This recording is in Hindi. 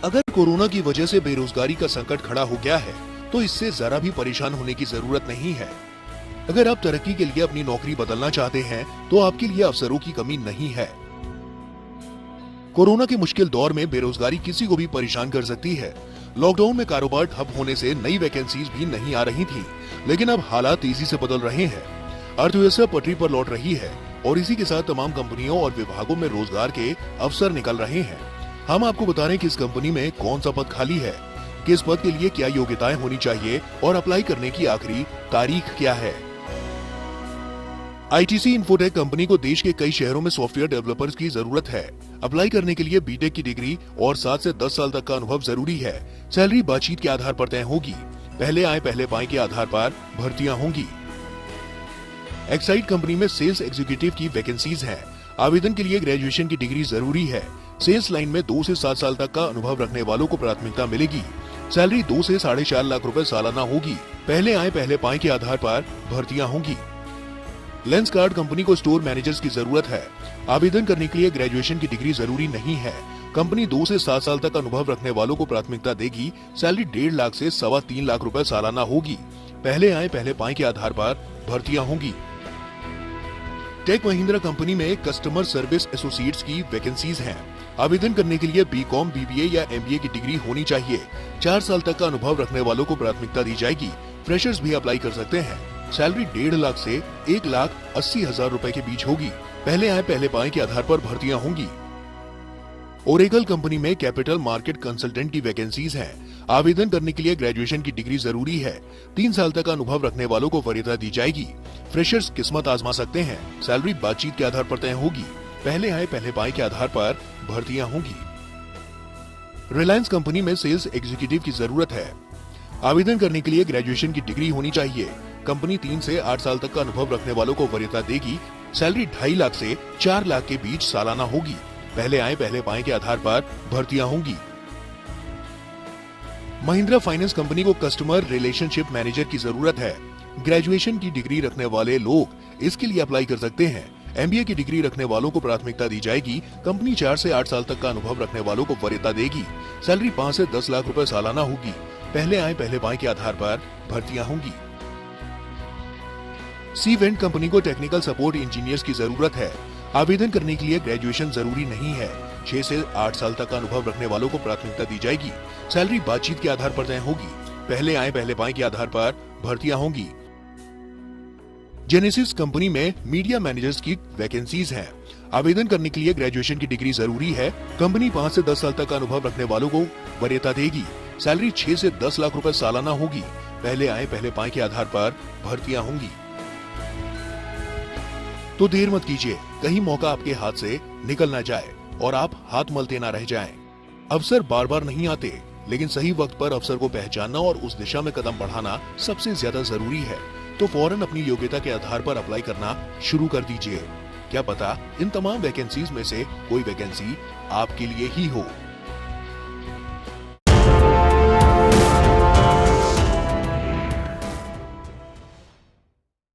अगर कोरोना की वजह से बेरोजगारी का संकट खड़ा हो गया है, तो इससे जरा भी परेशान होने की जरूरत नहीं है। अगर आप तरक्की के लिए अपनी नौकरी बदलना चाहते हैं, तो आपके लिए अवसरों की कमी नहीं है। कोरोना के मुश्किल दौर में बेरोजगारी किसी को भी परेशान कर सकती है। लॉकडाउन में कारोबार ठप होने से नई वैकेंसीज भी नहीं आ रही थी, लेकिन अब हालात तेजी से बदल रहे हैं। अर्थव्यवस्था पटरी पर लौट रही है और इसी के साथ तमाम कंपनियों और विभागों में रोजगार के अवसर निकल रहे हैं। हम आपको बता रहे हैं कि इस कंपनी में कौन सा पद खाली है, किस पद के लिए क्या योग्यताएं होनी चाहिए और अप्लाई करने की आखिरी तारीख क्या है। आईटीसी इन्फोटेक कंपनी को देश के कई शहरों में सॉफ्टवेयर डेवलपर्स की जरूरत है। अप्लाई करने के लिए बीटेक की डिग्री और 7 से 10 साल तक का अनुभव जरूरी है। सैलरी बातचीत के आधार पर तय होगी। पहले आए पहले पाए के आधार पर भर्तियां होंगी। एक्साइड कंपनी में सेल्स एग्जीक्यूटिव की वैकेंसीज हैं। आवेदन के लिए ग्रेजुएशन की डिग्री जरूरी है। सेल्स लाइन में 2 से 7 साल तक का अनुभव रखने वालों को प्राथमिकता मिलेगी। सैलरी 2 से 4.5 लाख रुपए सालाना होगी। पहले आए पहले पाए के आधार पर भर्तियां होंगी। लेंसकार्ट कंपनी को स्टोर मैनेजर्स की जरूरत है। आवेदन करने के लिए ग्रेजुएशन की डिग्री जरूरी नहीं है। कंपनी 2 से 7 साल तक अनुभव रखने वालों को प्राथमिकता देगी। सैलरी 1.5 लाख से 3.25 लाख रुपए सालाना होगी। पहले आए पहले पाए के आधार पर भर्तियां होंगी। टेक महिंद्रा कंपनी में कस्टमर सर्विस एसोसिएट्स की वैकेंसीज हैं। आवेदन करने के लिए बीकॉम, बीबीए या एमबीए की डिग्री होनी चाहिए। 4 साल तक का अनुभव रखने वालों को प्राथमिकता दी जाएगी। फ्रेशर्स भी अप्लाई कर सकते हैं। सैलरी 1.5 लाख से 1,80,000 रुपए के बीच होगी। पहले आए पहले पाए के आधार पर भर्तियां होंगी। ओरेकल कंपनी में कैपिटल मार्केट कंसल्टेंट की वैकेंसीज हैं। आवेदन करने के लिए ग्रेजुएशन की डिग्री जरूरी है। 3 साल तक का अनुभव रखने वालों को वरीयता दी जाएगी। फ्रेशर्स किस्मत आजमा सकते हैं। सैलरी बातचीत के आधार पर तय होगी। पहले आए पहले पाए के आधार पर भर्तियां होंगी। रिलायंस कंपनी में सेल्स एग्जीक्यूटिव की जरूरत है। आवेदन करने के लिए ग्रेजुएशन की डिग्री होनी चाहिए। कंपनी 3 से 8 साल तक का अनुभव रखने वालों को वरीयता देगी। सैलरी 2.5 लाख से 4 लाख के बीच सालाना होगी। पहले आए पहले पाए के आधार पर भर्तियां होंगी। महिंद्रा फाइनेंस कंपनी को कस्टमर रिलेशनशिप मैनेजर की जरूरत है। ग्रेजुएशन की डिग्री रखने वाले लोग इसके लिए अप्लाई कर सकते हैं। एमबीए की डिग्री रखने वालों को प्राथमिकता दी जाएगी। कंपनी 4 से 8 साल तक का अनुभव रखने वालों को वरीयता देगी। सैलरी 5 से 10 लाख रुपए सालाना होगी। पहले आए पहले पाए के आधार पर भर्तियां होंगी। सीवेंट कंपनी को टेक्निकल सपोर्ट इंजीनियर्स की जरूरत है। आवेदन करने के लिए ग्रेजुएशन जरूरी नहीं है। 6 से 8 साल तक का अनुभव रखने वालों को प्राथमिकता दी जाएगी। सैलरी बातचीत के आधार पर तय होगी। पहले आए पहले पाए के आधार पर भर्तियां होंगी। जेनेसिस कंपनी में मीडिया मैनेजर्स की वैकेंसीज हैं। आवेदन करने के लिए ग्रेजुएशन की डिग्री जरूरी है। कंपनी 5 से 10 साल तक का अनुभव रखने वालों को वरीयता देगी। सैलरी 6 से 10 लाख रुपए सालाना होगी। पहले आए पहले पाए के आधार पर भर्तियां होंगी। तो देर मत कीजिए, कहीं मौका आपके हाथ से निकल ना जाए और आप हाथ मलते ना रह जाएं। अवसर बार बार नहीं आते, लेकिन सही वक्त पर अवसर को पहचानना और उस दिशा में कदम बढ़ाना सबसे ज्यादा जरूरी है। तो फौरन अपनी योग्यता के आधार पर अप्लाई करना शुरू कर दीजिए। क्या पता इन तमाम वैकेंसीज में से कोई वैकेंसी आपके लिए ही हो।